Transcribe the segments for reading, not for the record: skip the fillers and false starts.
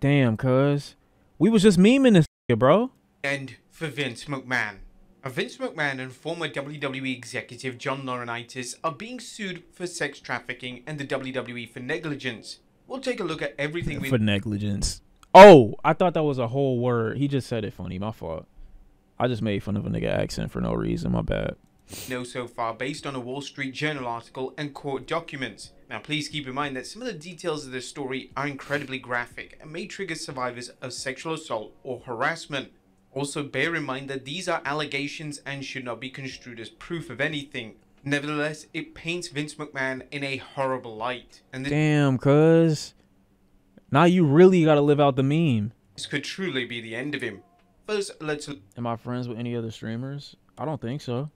Damn, cuz. We was just memeing this nigga, bro. And for Vince McMahon. Vince McMahon and former WWE executive John Laurinaitis are being sued for sex trafficking and the WWE for negligence. We'll take a look at everything for negligence. Oh, I thought that was a whole word. He just said it funny. My fault. I just made fun of a nigga accent for no reason. My bad. know so far based on a Wall Street Journal article and court documents. Now please keep in mind that some of the details of this story are incredibly graphic and may trigger survivors of sexual assault or harassment. Also bear in mind that these are allegations and should not be construed as proof of anything. Nevertheless, it paints Vince McMahon in a horrible light. And damn, cuz. Now you really gotta live out the meme. This could truly be the end of him. First, let's... Am I friends with any other streamers? I don't think so.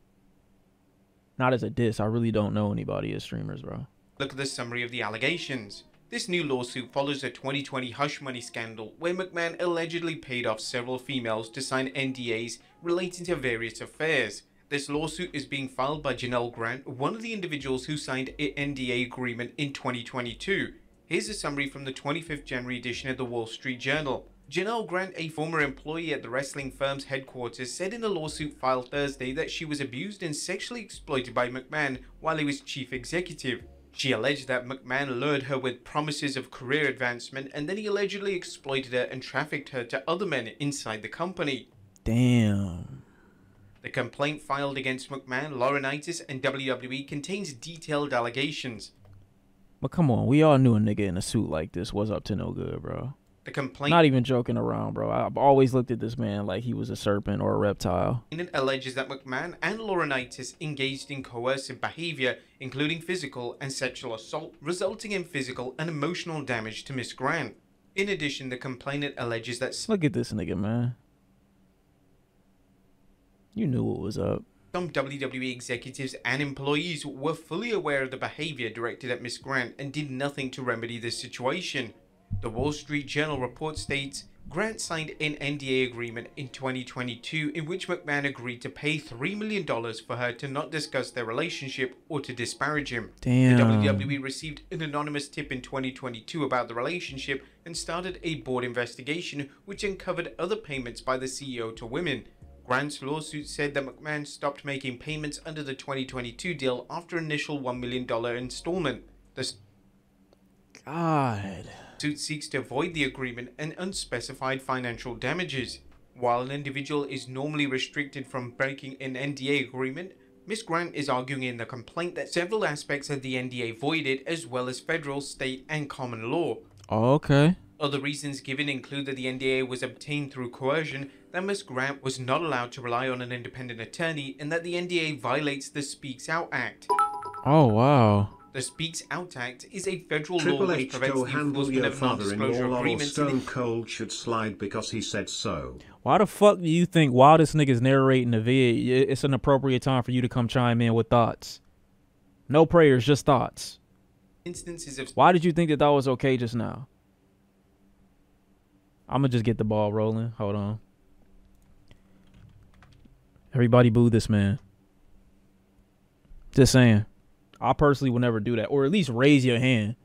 Not as a diss. I really don't know anybody as streamers, bro. Look at the summary of the allegations. This new lawsuit follows a 2020 hush money scandal where McMahon allegedly paid off several females to sign NDAs relating to various affairs. This lawsuit is being filed by Janelle Grant, one of the individuals who signed an NDA agreement in 2022. Here's a summary from the 25th January edition of the Wall Street Journal. Janelle Grant, a former employee at the wrestling firm's headquarters, said in a lawsuit filed Thursday that she was abused and sexually exploited by McMahon while he was chief executive. She alleged that McMahon lured her with promises of career advancement and then he allegedly exploited her and trafficked her to other men inside the company. Damn. The complaint filed against McMahon, Laurinaitis, and WWE contains detailed allegations. But come on, we all knew a nigga in a suit like this was up to no good, bro. The complaint, not even joking around, bro. I've always looked at this man like he was a serpent or a reptile. It alleges that McMahon and Laurinaitis engaged in coercive behavior, including physical and sexual assault, resulting in physical and emotional damage to Miss Grant. In addition, the complainant alleges that... Look at this nigga, man. You knew what was up. Some WWE executives and employees were fully aware of the behavior directed at Miss Grant and did nothing to remedy this situation. The Wall Street Journal report states, Grant signed an NDA agreement in 2022 in which McMahon agreed to pay $3 million for her to not discuss their relationship or to disparage him. Damn. The WWE received an anonymous tip in 2022 about the relationship and started a board investigation which uncovered other payments by the CEO to women. Grant's lawsuit said that McMahon stopped making payments under the 2022 deal after initial $1 million installment. The God. suit seeks to avoid the agreement and unspecified financial damages. While an individual is normally restricted from breaking an NDA agreement, Ms. Grant is arguing in the complaint that several aspects of the NDA voided as well as federal, state, and common law. Oh, okay. Other reasons given include that the NDA was obtained through coercion, that Ms. Grant was not allowed to rely on an independent attorney, and that the NDA violates the Speaks Out Act. Oh, wow. The Speaks Out Act is a federal law which prevents the enforcement of non-disclosure agreements. Stone Cold should slide because he said so. Why the fuck do you think while this nigga's narrating the vid, it's an appropriate time for you to come chime in with thoughts? No prayers, just thoughts. Instances of... Why did you think that that was okay just now? I'm gonna just get the ball rolling. Hold on. Everybody boo this man. Just saying. I personally would never do that. Or at least raise your hand.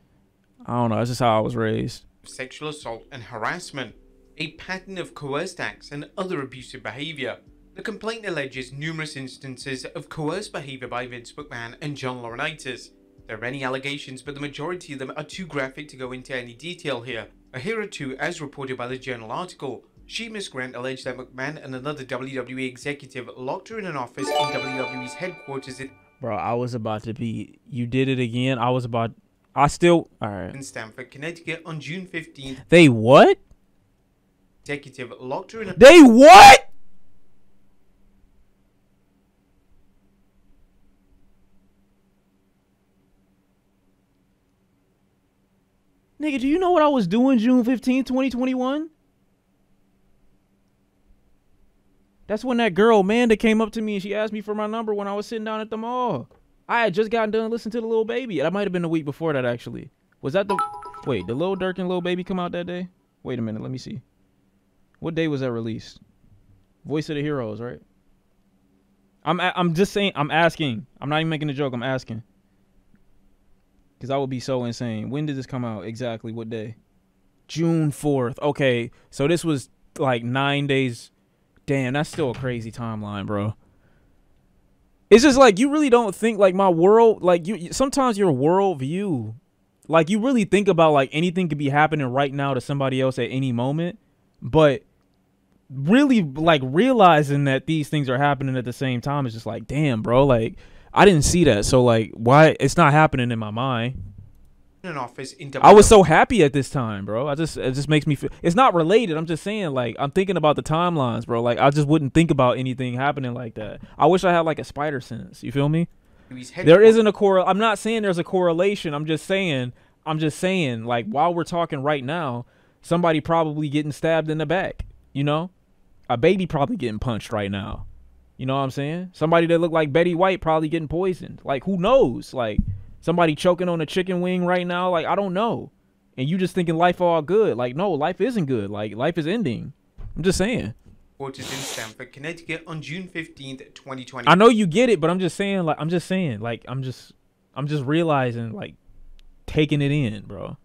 I don't know. That's just how I was raised. Sexual assault and harassment. A pattern of coerced acts and other abusive behavior. The complaint alleges numerous instances of coerced behavior by Vince McMahon and John Laurinaitis. There are many allegations, but the majority of them are too graphic to go into any detail here. Here are two, as reported by the Journal article. Miss Grant alleged that McMahon and another WWE executive locked her in an office in WWE's headquarters Bro, I was about to be... You did it again. Alright. in Stamford, Connecticut on June 15th. They what? Executive locked her in a... They what? Nigga, do you know what I was doing June 15th, 2021? That's when that girl, Amanda, came up to me and she asked me for my number when I was sitting down at the mall. I had just gotten done listening to the Lil Baby. That might have been the week before that, actually. Was that the... Wait, did Lil Durk and Lil Baby come out that day? Wait a minute, let me see. What day was that released? Voice of the Heroes, right? I'm just saying, I'm asking. I'm not even making a joke, I'm asking. Because I would be so insane. When did this come out? Exactly, what day? June 4th. Okay, so this was like 9 days. Damn, that's still a crazy timeline, bro. It's just like you really don't think like my world, like you sometimes your world view, like you really think about like anything could be happening right now to somebody else at any moment, but really like realizing that these things are happening at the same time is just like, damn, bro, like I didn't see that, so like why it's not happening in my mind. An office in I was so happy at this time, bro. It just makes me feel it's not related. I'm just saying, like, I'm thinking about the timelines, bro. Like, I just wouldn't think about anything happening like that. I wish I had like a spider sense. You feel me? There isn't a I'm not saying there's a correlation. I'm just saying, like, while we're talking right now, somebody probably getting stabbed in the back. You know, a baby probably getting punched right now. You know what I'm saying? Somebody that looked like Betty White probably getting poisoned. Like, who knows? Like. Somebody choking on a chicken wing right now, like, I don't know. And you just thinking life all good. Like, no, life isn't good. Like, life is ending. I'm just saying. Quarters in Stamford, Connecticut on June 15th, 2020. I know you get it, but I'm just saying, like, I'm just realizing, like, taking it in, bro.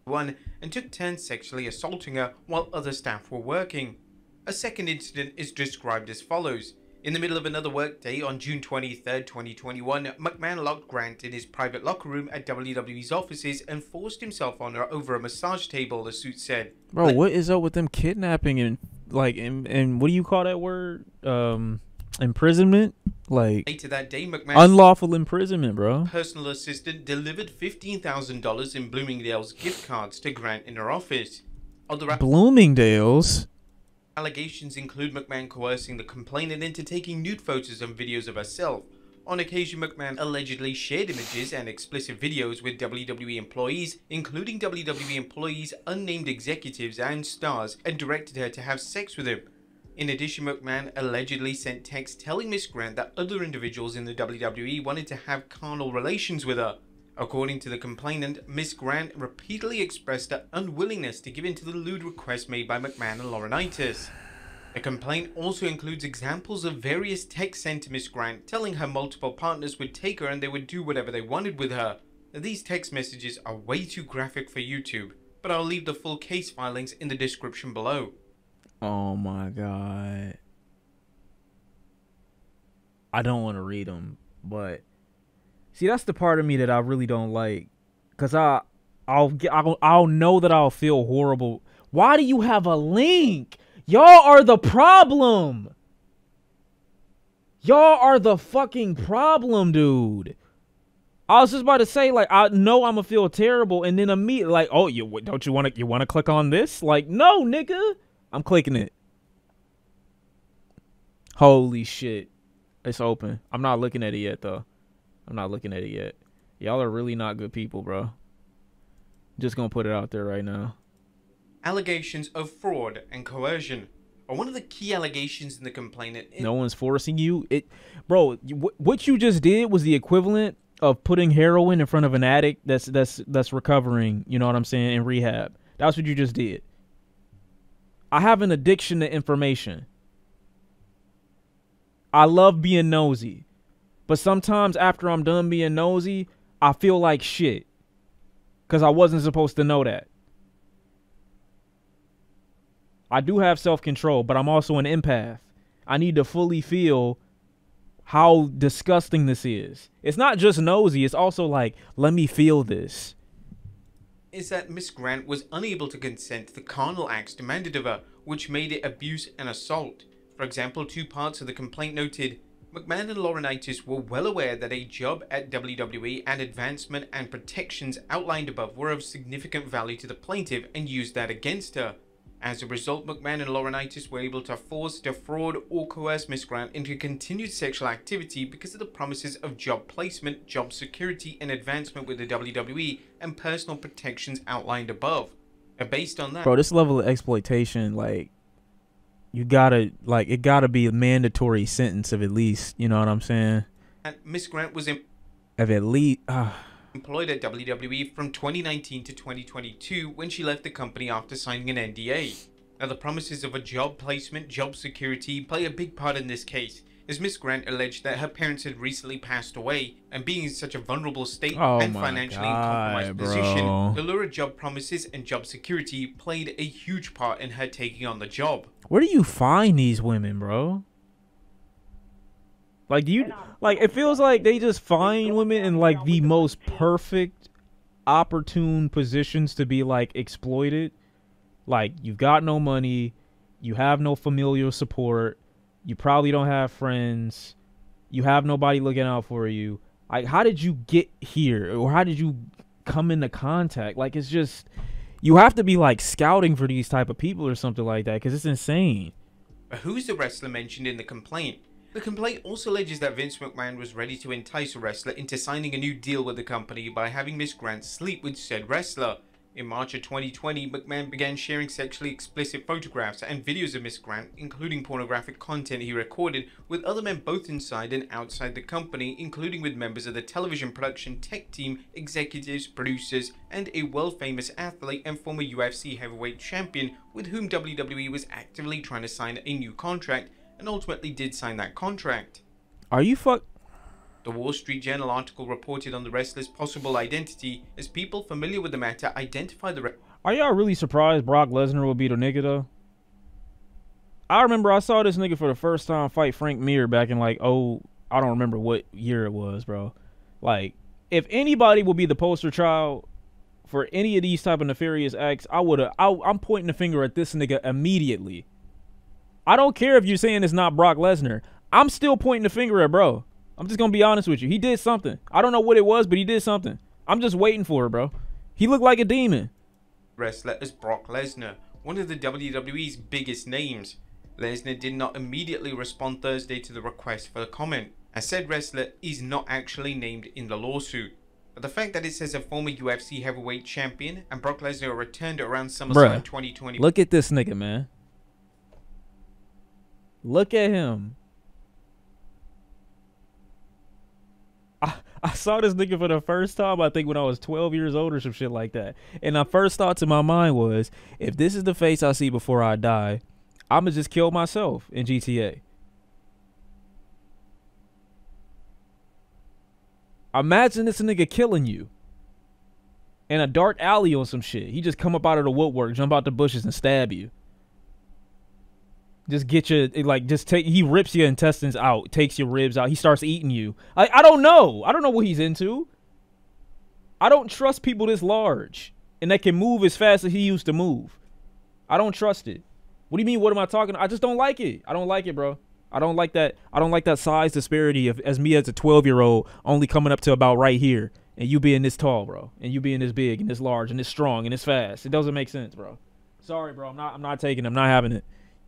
And took turns sexually assaulting her while other staff were working. A second incident is described as follows. In the middle of another workday on June 23rd, 2021, McMahon locked Grant in his private locker room at WWE's offices and forced himself on her over a massage table, the suit said. Bro, what is up with them kidnapping and, like, and what do you call that word? Imprisonment? Like, later that day, McMahon, unlawful imprisonment, bro. Personal assistant delivered $15,000 in Bloomingdale's gift cards to Grant in her office. Bloomingdale's? Allegations include McMahon coercing the complainant into taking nude photos and videos of herself. On occasion, McMahon allegedly shared images and explicit videos with WWE employees, including WWE employees, unnamed executives and stars, and directed her to have sex with him. In addition, McMahon allegedly sent texts telling Miss Grant that other individuals in the WWE wanted to have carnal relations with her. According to the complainant, Miss Grant repeatedly expressed her unwillingness to give in to the lewd requests made by McMahon and Laurinaitis. The complaint also includes examples of various texts sent to Miss Grant telling her multiple partners would take her and they would do whatever they wanted with her. These text messages are way too graphic for YouTube, but I'll leave the full case filings in the description below. Oh my god. I don't want to read them, but see, that's the part of me that I really don't like, cause I'll know that I'll feel horrible. Why do you have a link? Y'all are the problem. Y'all are the fucking problem, dude. I was just about to say, like, I know I'm gonna feel terrible, and then immediately, like, oh, don't you want to click on this? Like, no, nigga, I'm clicking it. Holy shit, it's open. I'm not looking at it yet, though. I'm not looking at it yet. Y'all are really not good people, bro. Just gonna put it out there right now. Allegations of fraud and coercion are one of the key allegations in the complaint. No one's forcing you. Bro, what you just did was the equivalent of putting heroin in front of an addict that's recovering. You know what I'm saying? In rehab. That's what you just did. I have an addiction to information. I love being nosy. But sometimes after I'm done being nosy, I feel like shit. Because I wasn't supposed to know that. I do have self-control, but I'm also an empath. I need to fully feel how disgusting this is. It's not just nosy. It's also like, let me feel this. Is that Miss Grant was unable to consent to the carnal acts demanded of her, which made it abuse and assault. For example, two parts of the complaint noted, McMahon and Laurinaitis were well aware that a job at WWE and advancement and protections outlined above were of significant value to the plaintiff and used that against her. As a result, McMahon and Laurinaitis were able to force, defraud, or coerce Miss Grant into continued sexual activity because of the promises of job placement, job security, and advancement with the WWE and personal protections outlined above. And based on that, bro, this level of exploitation, like, you gotta, like, it gotta be a mandatory sentence of at least, you know what I'm saying? And Miss Grant was employed at WWE from 2019 to 2022 when she left the company after signing an NDA. Now, the promises of a job placement, job security play a big part in this case. as Miss Grant alleged that her parents had recently passed away, and being in such a vulnerable state Oh and my financially God, compromised bro. position, the lure of job promises and job security played a huge part in her taking on the job. Where do you find these women, bro? Like, do you like? It feels like they just find women in like the most perfect, opportune positions to be like exploited. Like, you've got no money, you have no familial support, you probably don't have friends, you have nobody looking out for you. Like, how did you get here, or how did you come into contact? Like, it's just, you have to be like scouting for these type of people or something like that, because it's insane. But who's the wrestler mentioned in the complaint? The complaint also alleges that Vince McMahon was ready to entice a wrestler into signing a new deal with the company by having Miss Grant sleep with said wrestler. In March of 2020, McMahon began sharing sexually explicit photographs and videos of Miss Grant, including pornographic content he recorded with other men both inside and outside the company, including with members of the television production tech team, executives, producers, and a world-famous athlete and former UFC heavyweight champion with whom WWE was actively trying to sign a new contract, and ultimately did sign that contract. Are you fuck? The Wall Street Journal article reported on the wrestler's possible identity as people familiar with the matter identified the Are y'all really surprised Brock Lesnar will be the nigga though? I remember I saw this nigga for the first time fight Frank Mir back in like, oh, I don't remember what year it was, bro. Like, if anybody will be the poster child for any of these type of nefarious acts, I'm pointing the finger at this nigga immediately. I don't care if you're saying it's not Brock Lesnar. I'm still pointing the finger at bro. I'm just gonna be honest with you. He did something. I don't know what it was, but he did something. I'm just waiting for it, bro. He looked like a demon. Wrestler is Brock Lesnar, one of the WWE's biggest names. Lesnar did not immediately respond Thursday to the request for a comment, as said wrestler is not actually named in the lawsuit. But the fact that it says a former UFC heavyweight champion and Brock Lesnar returned around SummerSlam 2020. Look at this nigga, man. Look at him. I saw this nigga for the first time, I think, when I was 12 years old or some shit like that. And my first thoughts in my mind was, if this is the face I see before I die, I'ma just kill myself in GTA. Imagine this nigga killing you in a dark alley on some shit. He just come up out of the woodwork, jump out the bushes, and stab you. Just get your, like, just take, he rips your intestines out, takes your ribs out, he starts eating you. I don't know. I don't know what he's into. I don't trust people this large and that can move as fast as he used to move. I don't trust it. What do you mean, what am I talking? I just don't like it. I don't like it, bro. I don't like that. I don't like that size disparity of as me as a 12-year-old only coming up to about right here, and you being this tall, bro, and you being this big and this large and this strong and this fast. It doesn't make sense, bro. Sorry, bro. I'm not taking it. I'm not having it.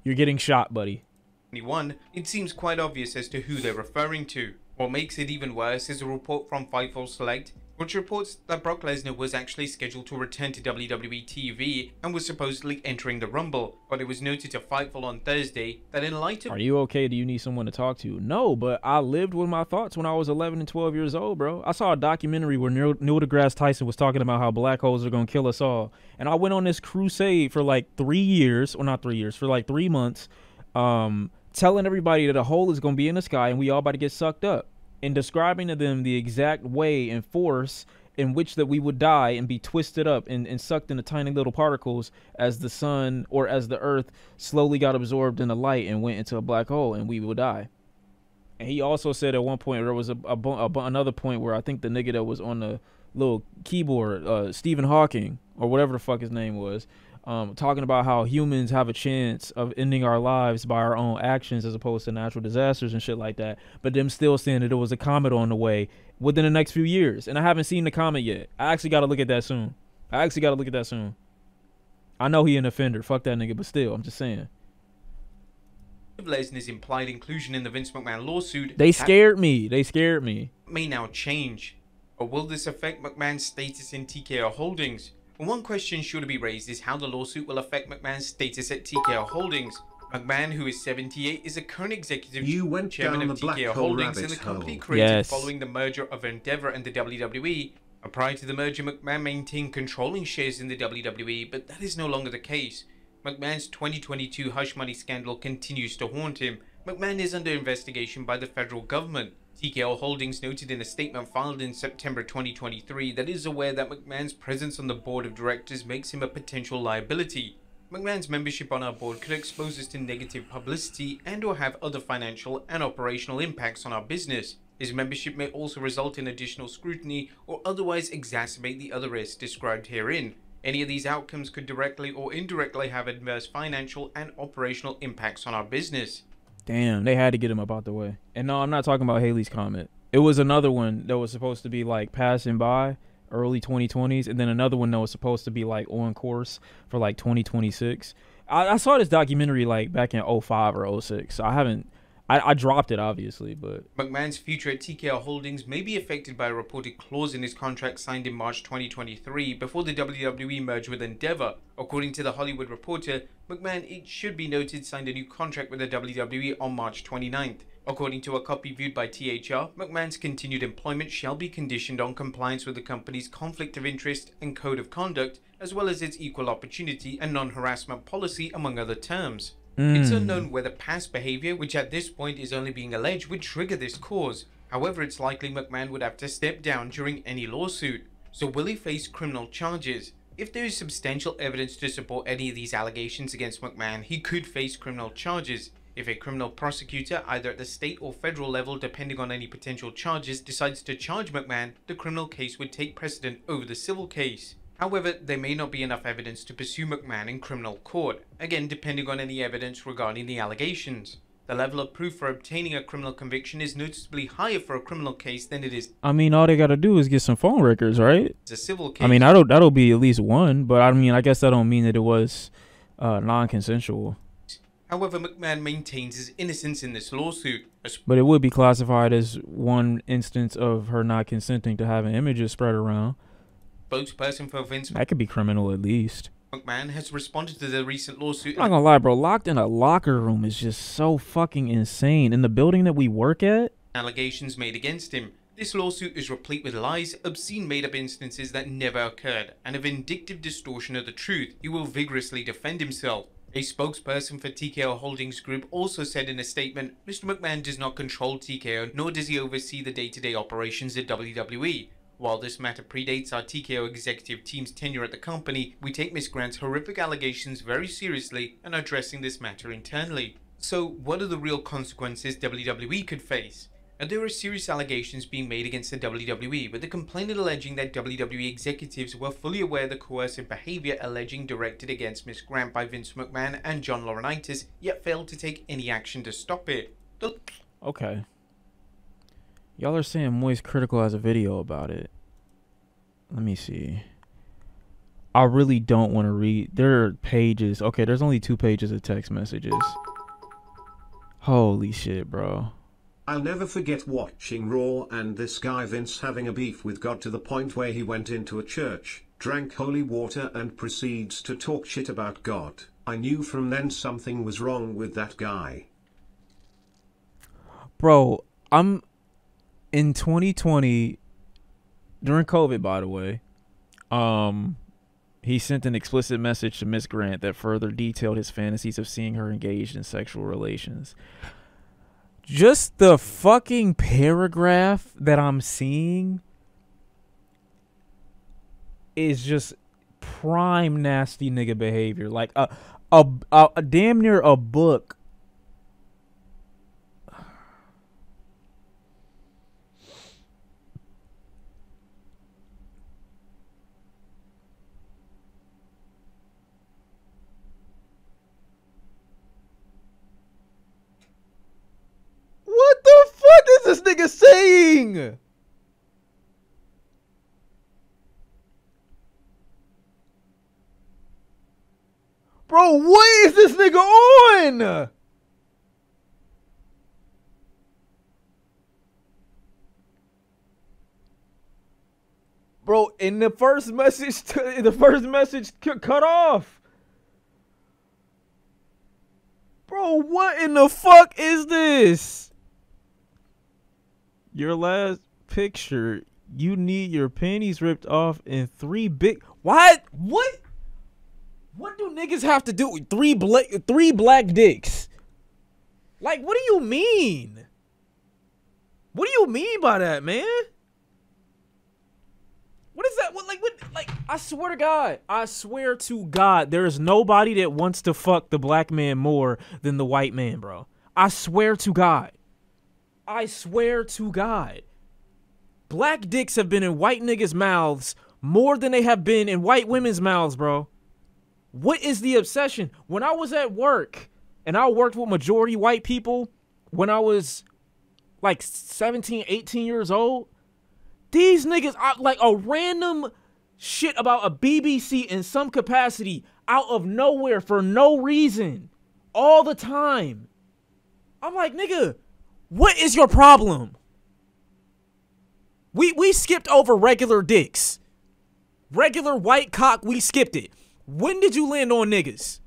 You're getting shot, buddy. It seems quite obvious as to who they're referring to. What makes it even worse is a report from Fightful Select, which reports that Brock Lesnar was actually scheduled to return to WWE TV and was supposedly entering the Rumble, but it was noted to Fightful on Thursday that in light of— Are you okay? Do you need someone to talk to? No, but I lived with my thoughts when I was 11 and 12 years old, bro. I saw a documentary where Neil deGrasse Tyson was talking about how black holes are going to kill us all. And I went on this crusade for like 3 years, or not 3 years, for like 3 months, telling everybody that a hole is going to be in the sky and we all about to get sucked up, and describing to them the exact way and force in which that we would die and be twisted up and sucked into tiny little particles as the sun or as the earth slowly got absorbed in the light and went into a black hole, and we would die. And he also said at one point, there was another point where I think the nigga that was on the little keyboard, Stephen Hawking or whatever the fuck his name was, talking about how humans have a chance of ending our lives by our own actions as opposed to natural disasters and shit like that, but them still saying that there was a comet on the way within the next few years, and I haven't seen the comet yet. I actually got to look at that soon. I know he an offender, fuck that nigga, but still, I'm just saying. Lesnar's implied inclusion in the Vince McMahon lawsuit, They scared me. may now change. Or will this affect McMahon's status in TKO Holdings? One question sure to be raised is how the lawsuit will affect McMahon's status at TKO Holdings. McMahon, who is 78, is a current executive chairman of TKO Holdings and the company created following the merger of Endeavor and the WWE. Prior to the merger, McMahon maintained controlling shares in the WWE, but that is no longer the case. McMahon's 2022 hush money scandal continues to haunt him, McMahon is under investigation by the federal government. TKO Holdings noted in a statement filed in September 2023 that it is aware that McMahon's presence on the board of directors makes him a potential liability. McMahon's membership on our board could expose us to negative publicity and or have other financial and operational impacts on our business. His membership may also result in additional scrutiny or otherwise exacerbate the other risks described herein. Any of these outcomes could directly or indirectly have adverse financial and operational impacts on our business. Damn, they had to get him up out the way. And no, I'm not talking about Haley's comment. It was another one that was supposed to be like passing by early 2020s, and then another one that was supposed to be like on course for like 2026. I saw this documentary like back in 05 or 06. So I dropped it obviously, but McMahon's future at TKO Holdings may be affected by a reported clause in his contract signed in March 2023 before the WWE merged with Endeavor. According to the Hollywood Reporter, McMahon, it should be noted, signed a new contract with the WWE on March 29th. According to a copy viewed by THR, McMahon's continued employment shall be conditioned on compliance with the company's conflict of interest and code of conduct, as well as its equal opportunity and non-harassment policy, among other terms. It's unknown whether past behavior, which at this point is only being alleged, would trigger this cause. However, it's likely McMahon would have to step down during any lawsuit. So will he face criminal charges? If there is substantial evidence to support any of these allegations against McMahon, he could face criminal charges. If a criminal prosecutor, either at the state or federal level, depending on any potential charges, decides to charge McMahon, the criminal case would take precedent over the civil case. However, there may not be enough evidence to pursue McMahon in criminal court, again depending on any evidence regarding the allegations. The level of proof for obtaining a criminal conviction is noticeably higher for a criminal case than it is. I mean, all they gotta do is get some phone records, right? It's a civil case. I mean, that'll be at least one, but I mean, I guess that don't mean that it was non-consensual. However, McMahon maintains his innocence in this lawsuit. But it would be classified as one instance of her not consenting to having images spread around. Spokesperson for Vince That could be criminal at least. McMahon has responded to the recent lawsuit. I'm not gonna lie, bro. Locked in a locker room is just so fucking insane. In the building that we work at, Allegations made against him. This lawsuit is replete with lies, obscene made-up instances that never occurred, and a vindictive distortion of the truth. He will vigorously defend himself. A spokesperson for TKO Holdings Group also said in a statement, Mr. McMahon does not control TKO, nor does he oversee the day-to-day operations at WWE. While this matter predates our TKO executive team's tenure at the company, we take Ms. Grant's horrific allegations very seriously and are addressing this matter internally. So, what are the real consequences WWE could face? And there are serious allegations being made against the WWE, with the complainant alleging that WWE executives were fully aware of the coercive behavior alleging directed against Ms. Grant by Vince McMahon and John Laurinaitis, yet failed to take any action to stop it. okay. Y'all are saying Moist Critical has a video about it. Let me see. I really don't want to read. There are pages. Okay, there's only 2 pages of text messages. Holy shit, bro. I'll never forget watching Raw and this guy Vince having a beef with God to the point where he went into a church, drank holy water and proceeds to talk shit about God. I knew from then something was wrong with that guy. Bro, I'm in 2020 during COVID, by the way. He sent an explicit message to Miss Grant that further detailed his fantasies of seeing her engaged in sexual relations. Just the fucking paragraph that I'm seeing is just prime nasty nigga behavior. Like a damn near a book. What the fuck is this nigga saying? Bro, what is this nigga on? Bro, in the first message, cut off. Bro, what in the fuck is this? Your last picture, you need your panties ripped off in 3 big... What? What? What do niggas have to do with three black dicks? Like, what do you mean? What do you mean by that, man? What is that? Like, I swear to God, there's nobody that wants to fuck the black man more than the white man, bro. I swear to God. I swear to God. Black dicks have been in white niggas' mouths more than they have been in white women's mouths, bro. What is the obsession? When I was at work, and I worked with majority white people when I was like 17, 18 years old, these niggas, like a random shit about a BBC in some capacity out of nowhere for no reason all the time. I'm like, nigga, what is your problem? We skipped over regular dicks. Regular white cock, we skipped it. When did you land on niggas?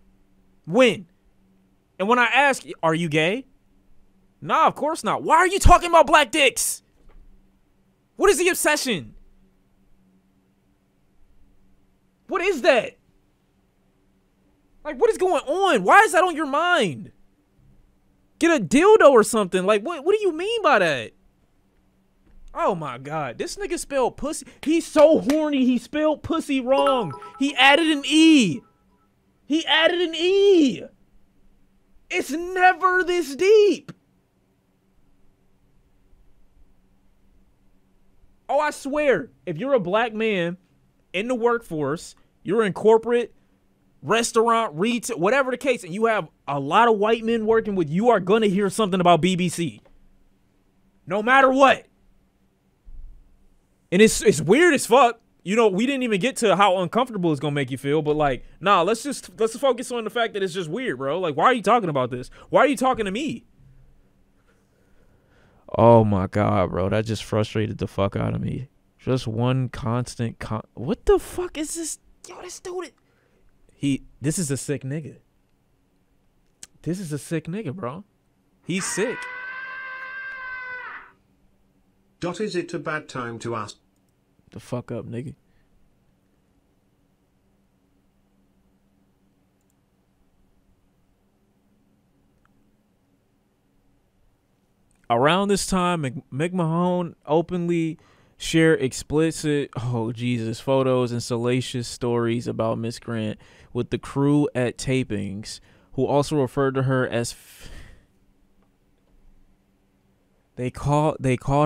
When? And when I ask, are you gay? Nah, of course not. Why are you talking about black dicks? What is the obsession? What is that? Like, what is going on? Why is that on your mind? Get a dildo or something. Like, what do you mean by that? Oh my God, this nigga spelled pussy. He's so horny, he spelled pussy wrong. He added an E. He added an E. It's never this deep. Oh, I swear, if you're a black man in the workforce, you're in corporate, restaurant, retail, whatever the case, and you have a lot of white men working with you, are gonna hear something about BBC. No matter what. And it's weird as fuck. You know, we didn't even get to how uncomfortable it's gonna make you feel, but like, nah, let's focus on the fact that it's just weird, bro. Like, why are you talking about this? Why are you talking to me? Oh my God, bro. That just frustrated the fuck out of me. Just one constant what the fuck is this? Yo, this dude, this is a sick nigga. This is a sick nigga, bro. He's sick. Is it a bad time to ask? The fuck up, nigga. Around this time, McMahon openly shared explicit, oh Jesus, photos and salacious stories about Miss Grant with the crew at tapings, who also referred to her as They called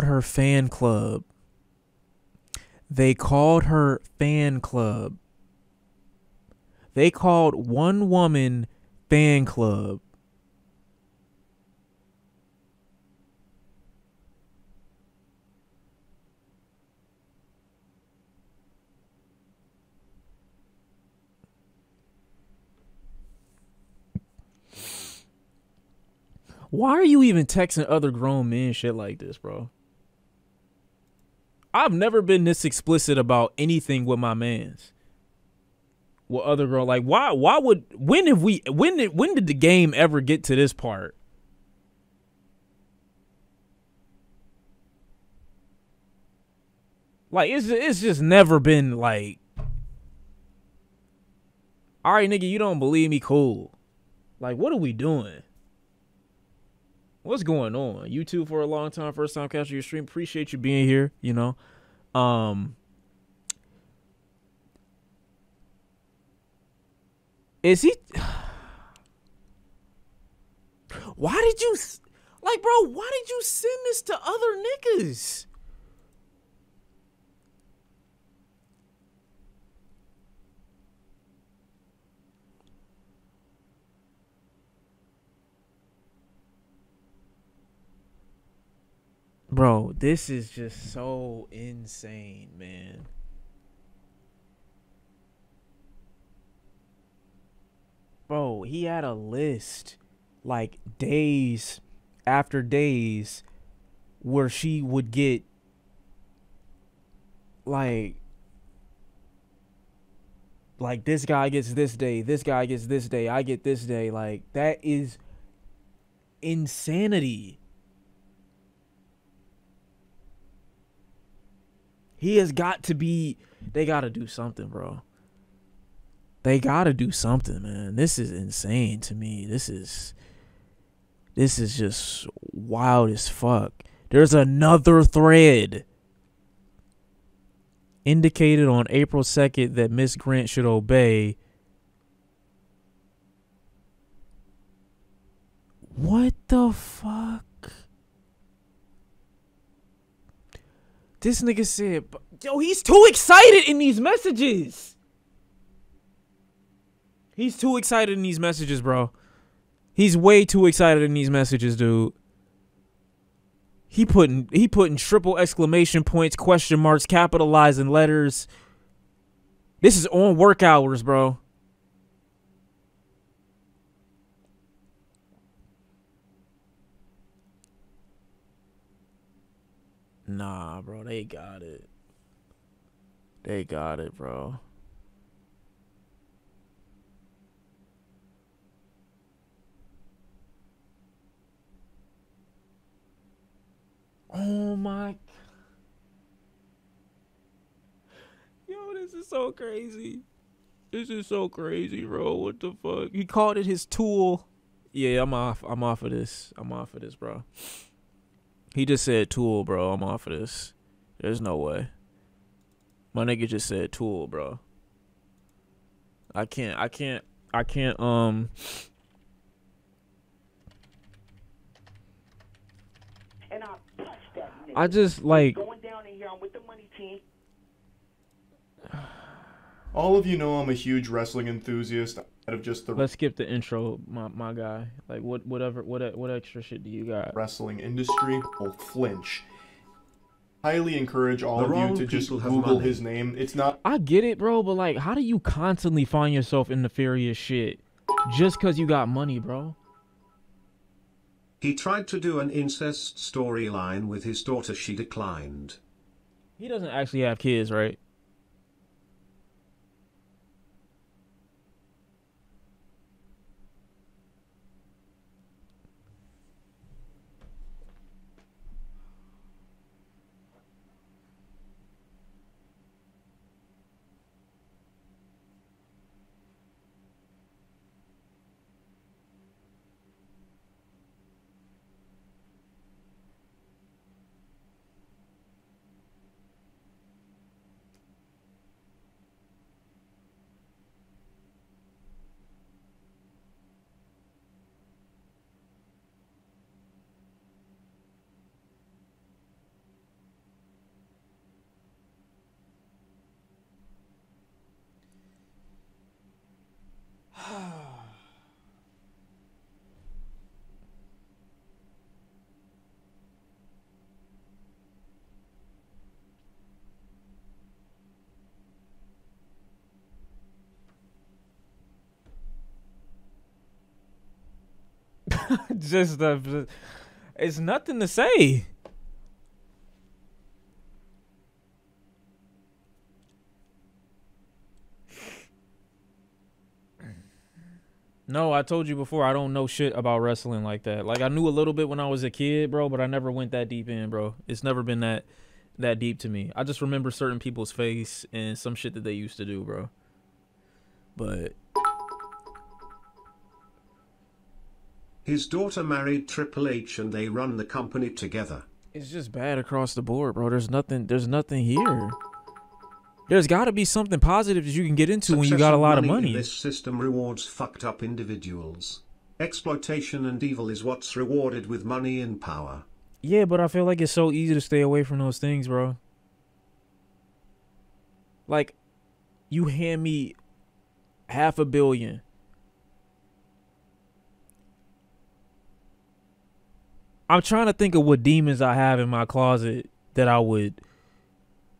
her fan club. They called her fan club. They called one woman fan club. Why are you even texting other grown men shit like this, bro? I've never been this explicit about anything with my mans. With other girl, like when did the game ever get to this part? Like, it's just never been like, all right, nigga, you don't believe me, cool. Like, what are we doing? What's going on? YouTube for a long time, first time catching your stream. Appreciate you being here, you know. Is he? Why did you, like, bro, why did you send this to other niggas? Bro, this is just so insane, man. Bro, he had a list, like, days after days, where she would get, like this guy gets this day, this guy gets this day, I get this day. Like, that is insanity. He has got to be, they got to do something, bro. They got to do something, man. This is insane to me. This is, This is just wild as fuck. There's another thread. Indicated on April 2nd that Miss Grant should obey. What the fuck? This nigga said, yo, he's too excited in these messages. He's too excited in these messages, bro. He's way too excited in these messages, dude. He putting triple exclamation points, question marks, capitalizing letters. This is on work hours, bro. Nah, bro, they got it. They got it, bro. Oh my. Yo, this is so crazy. This is so crazy, bro. What the fuck? He called it his tool. Yeah, I'm off of this. I'm off of this, bro. He just said tool, bro. I'm off of this. There's no way. My nigga just said tool, bro. I can't And I push that nigga. I just like Going down in here, I'm with the money team. All of you know I'm a huge wrestling enthusiast out of just the let's skip the intro, my guy. Like what extra shit do you got? wrestling industry will flinch. Highly encourage all The of you wrong to just people have Google money. his name. It's not I get it, bro, but like how do you constantly find yourself in nefarious shit just cause you got money, bro? He tried to do an incest storyline with his daughter. She declined. He doesn't actually have kids, right? Just it's nothing to say. No, I told you before, I don't know shit about wrestling like that. Like I knew a little bit when I was a kid, bro, but I never went that deep in, bro. It's never been that deep to me. I just remember certain people's face and some shit that they used to do, bro. But His daughter married Triple H and they run the company together. it's just bad across the board, bro. There's nothing here. There's got to be something positive that you can get into when you got a lot of money. This system rewards fucked up individuals. Exploitation and evil is what's rewarded with money and power. Yeah, but I feel like it's so easy to stay away from those things, bro. Like, you hand me $500 million. I'm trying to think of what demons I have in my closet that I would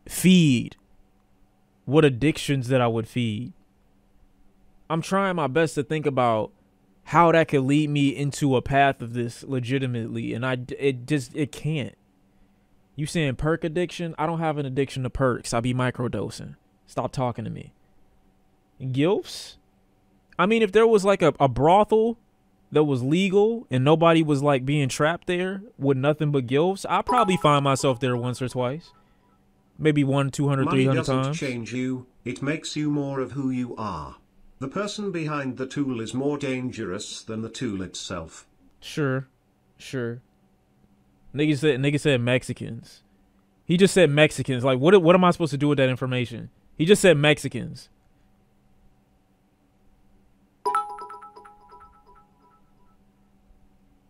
feed. What addictions that I would feed. I'm trying my best to think about how that could lead me into a path of this legitimately, and it can't. You saying perk addiction? I don't have an addiction to perks. I be microdosing. Stop talking to me. Gilfs? I mean, if there was like a brothel that was legal and nobody was like being trapped there with nothing but gilfs, I'd probably find myself there once or twice. Maybe 100, 200, Money 300 doesn't times. change you, it makes you more of who you are. The person behind the tool is more dangerous than the tool itself. Sure. Sure. Nigga said Mexicans. He just said Mexicans. Like, what am I supposed to do with that information? He just said Mexicans.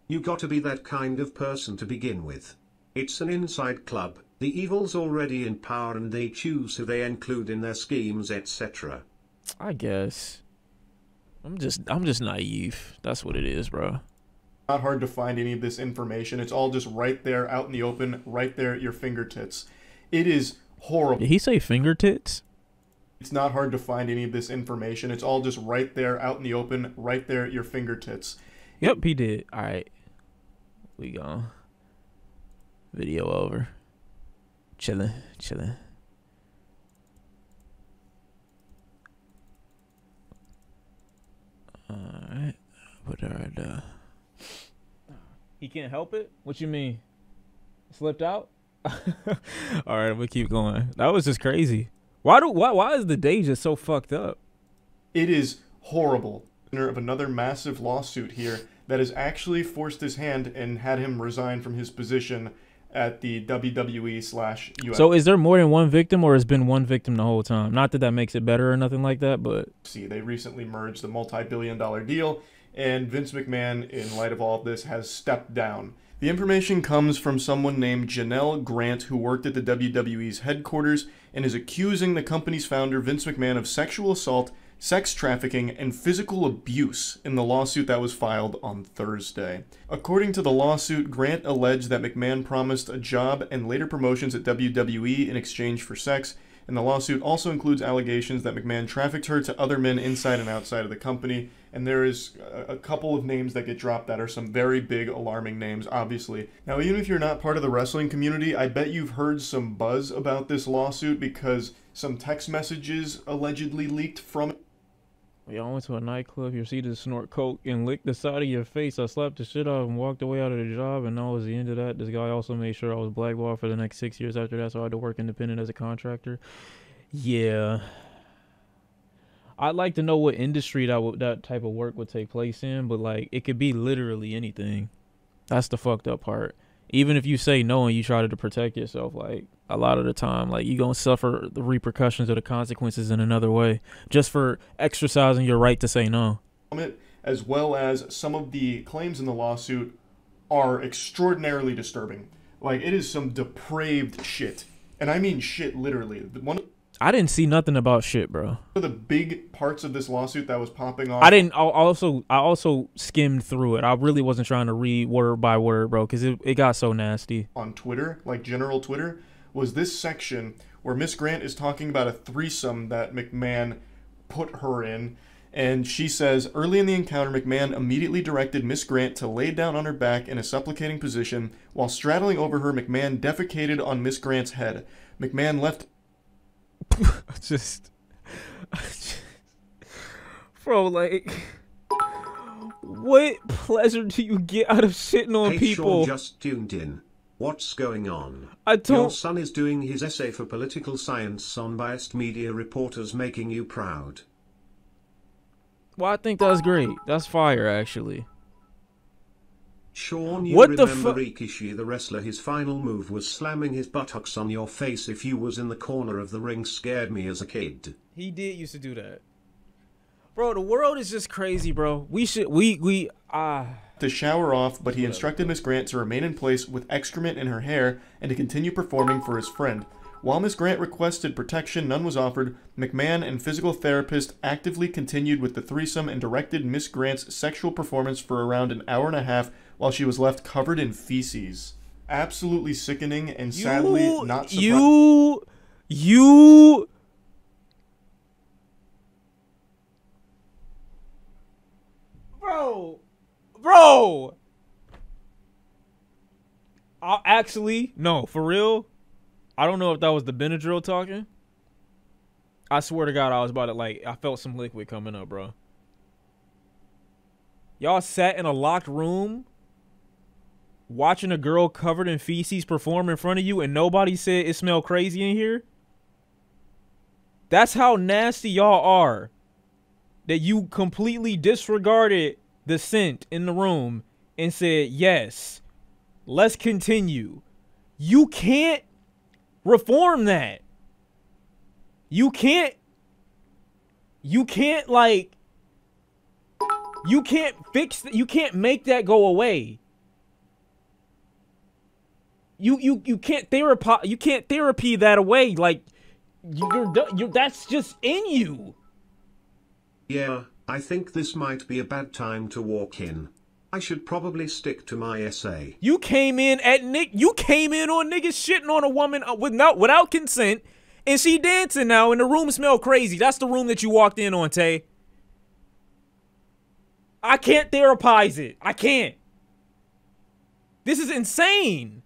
You gotta be that kind of person to begin with. It's an inside club, the evil's already in power and they choose who they include in their schemes, etc. I guess. I'm just naive. That's what it is, bro. Not hard to find any of this information. It's all just right there out in the open, right there at your fingertips. It is horrible. Did he say fingertips? It's not hard to find any of this information. It's all just right there out in the open, right there at your fingertips. Yep, he did. All right. We gone. Video over. Chilling. Alright. Put her right there. He can't help it? What you mean? Slipped out? Alright, I'm gonna keep going. That was just crazy. Why is the day just so fucked up? It is horrible. Of another massive lawsuit here that has actually forced his hand and had him resign from his position at the WWE/UFC. So is there more than one victim, or has been one victim the whole time? Not that that makes it better or nothing like that, but They recently merged the multi-billion-dollar deal, and Vince McMahon, in light of all of this, has stepped down. The information comes from someone named Janelle Grant, who worked at the WWE's headquarters and is accusing the company's founder, Vince McMahon, of sexual assault, sex trafficking, and physical abuse in the lawsuit that was filed on Thursday. According to the lawsuit, Grant alleged that McMahon promised a job and later promotions at WWE in exchange for sex, and the lawsuit also includes allegations that McMahon trafficked her to other men inside and outside of the company, and there is a couple of names that get dropped that are some very big, alarming names, obviously. Now, even if you're not part of the wrestling community, I bet you've heard some buzz about this lawsuit because some text messages allegedly leaked from it. y'all went to a nightclub, you see this snort coke and licked the side of your face. I slapped the shit out and walked away out of the job, and that was the end of that. This guy also made sure I was blackballed for the next 6 years after that, so I had to work independent as a contractor. Yeah. I'd like to know what industry that type of work would take place in, but like it could be literally anything. That's the fucked up part. Even if you say no and you try to protect yourself, like a lot of the time, like you gonna suffer the repercussions or the consequences in another way just for exercising your right to say no. As well as some of the claims in the lawsuit are extraordinarily disturbing. Like, it is some depraved shit. And I mean shit literally. I didn't see nothing about shit, bro. One of the big parts of this lawsuit that was popping off. I also skimmed through it. I really wasn't trying to read word by word, bro, because it got so nasty. On Twitter, like general Twitter, was this section where Miss Grant is talking about a threesome that McMahon put her in. And she says, early in the encounter, McMahon immediately directed Miss Grant to lay down on her back in a supplicating position. While straddling over her, McMahon defecated on Miss Grant's head. McMahon left... Bro, like, what pleasure do you get out of shitting on people? Sean just tuned in. What's going on? I don't... Your son is doing his essay for political science on biased media reporters, making you proud. Well, I think that's great. That's fire, actually. Sean, you what remember Rikishi the wrestler, his final move was slamming his buttocks on your face if you was in the corner of the ring. Scared me as a kid. He did used to do that. Bro, the world is just crazy, bro. To shower off, but he instructed Miss Grant to remain in place with excrement in her hair and to continue performing for his friend. While Miss Grant requested protection, none was offered. McMahon and physical therapist actively continued with the threesome and directed Miss Grant's sexual performance for around an hour and a half while she was left covered in feces. Absolutely sickening and sadly not surprising. Bro! No, for real? I don't know if that was the Benadryl talking. I swear to God, I was about to, I felt some liquid coming up, bro. Y'all sat in a locked room watching a girl covered in feces perform in front of you and nobody said it smelled crazy in here? That's how nasty y'all are. That you completely disregarded the scent in the room and said, yes, Let's continue. You can't reform that. You can't like, you can't fix you can't make that go away. You can't therapy that away. Like, you're that's just in you. Yeah, I think this might be a bad time to walk in. I should probably stick to my essay. You came in on niggas shitting on a woman without consent, and she dancing now, and the room smell crazy. That's the room that you walked in on, Tay. I can't therapize it. I can't. This is insane.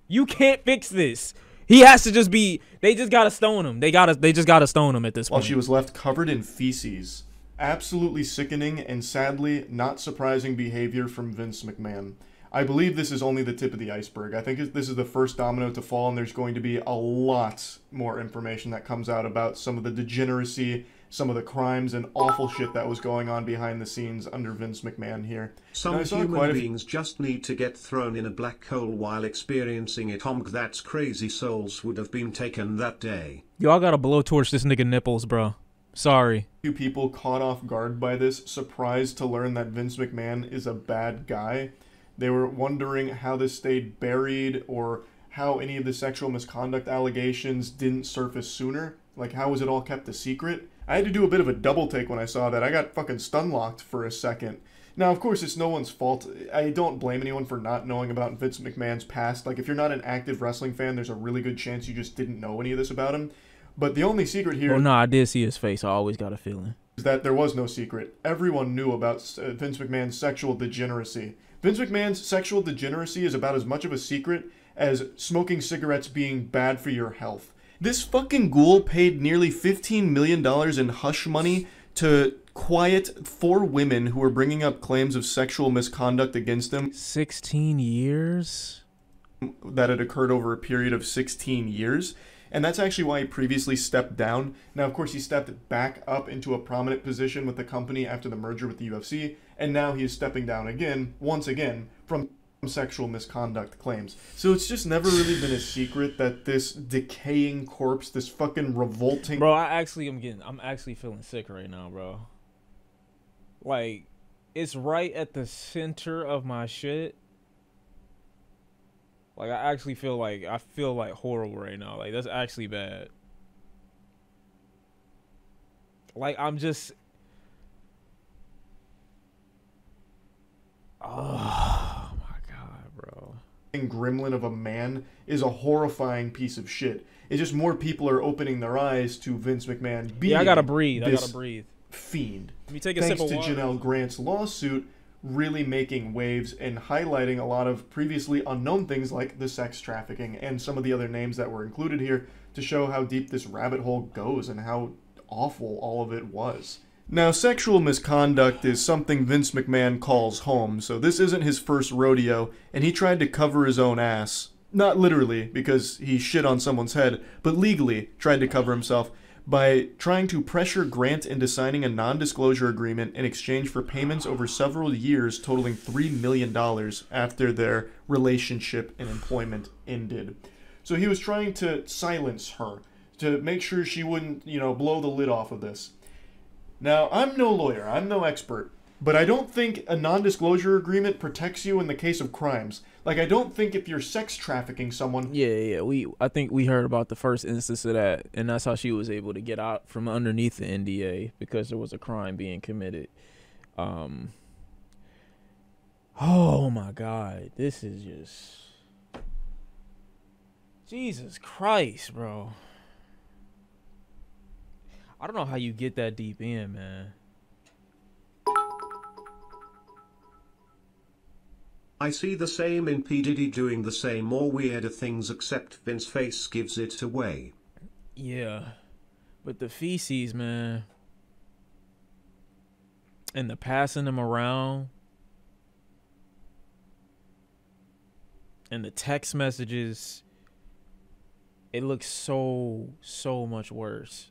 You can't fix this. He has to just be. They just gotta stone him. They just gotta stone him at this point. While she was left covered in feces. Absolutely sickening and sadly not surprising behavior from Vince McMahon. I believe this is only the tip of the iceberg. I think this is the first domino to fall, and there's going to be a lot more information that comes out about some of the degeneracy, some of the crimes and awful shit that was going on behind the scenes under Vince McMahon here. Some human beings just need to get thrown in a black hole while experiencing it. That's crazy. Souls would have been taken that day. Y'all gotta blowtorch this nigga nipples, bro. Sorry. Few people caught off guard by this, surprised to learn that Vince McMahon is a bad guy. They were wondering how this stayed buried, or how any of the sexual misconduct allegations didn't surface sooner. Like, how was it all kept a secret? I had to do a bit of a double take when I saw that. I got fucking stun locked for a second. Now, of course, it's no one's fault. I don't blame anyone for not knowing about Vince McMahon's past. Like, if you're not an active wrestling fan, there's a really good chance you just didn't know any of this about him. But the only secret here... Oh, no, I did see his face. I always got a feeling. ...is that there was no secret. Everyone knew about Vince McMahon's sexual degeneracy. Vince McMahon's sexual degeneracy is about as much of a secret as smoking cigarettes being bad for your health. This fucking ghoul paid nearly $15 million in hush money to quiet 4 women who were bringing up claims of sexual misconduct against him. 16 years? That had occurred over a period of 16 years. And that's actually why he previously stepped down. Now, of course, he stepped back up into a prominent position with the company after the merger with the UFC, and now he is stepping down again, once again, from sexual misconduct claims. So it's just never really been a secret that this decaying corpse, this fucking revolting... Bro, I'm actually feeling sick right now, bro. Like, it's right at the center of my shit. Like, I feel like horrible right now. Like, that's actually bad. Like, I'm just... Oh, my God, bro. Gremlin of a man is a horrifying piece of shit. It's just more people are opening their eyes to Vince McMahon being... Yeah, I gotta breathe. Fiend. Let me take a sip of water. Thanks to Janelle Grant's lawsuit really making waves and highlighting a lot of previously unknown things like the sex trafficking and some of the other names that were included here to show how deep this rabbit hole goes and how awful all of it was. Now, sexual misconduct is something Vince McMahon calls home, so this isn't his first rodeo, and he tried to cover his own ass. Not literally, because he shit on someone's head, but legally tried to cover himself by trying to pressure Grant into signing a non-disclosure agreement in exchange for payments over several years totaling $3 million after their relationship and employment ended. So he was trying to silence her, to make sure she wouldn't, blow the lid off of this. Now, I'm no lawyer, I'm no expert, but I don't think a non-disclosure agreement protects you in the case of crimes. Like, I don't think if you're sex trafficking someone... Yeah, I think we heard about the first instance of that, and that's how she was able to get out from underneath the NDA, because there was a crime being committed. Oh my God, this is just... Jesus Christ, bro. I don't know how you get that deep in, man. I see the same in P. Diddy doing the same, more weirder things, except Vince face gives it away. Yeah, but the feces, man, and the passing them around, and the text messages, it looks so much worse.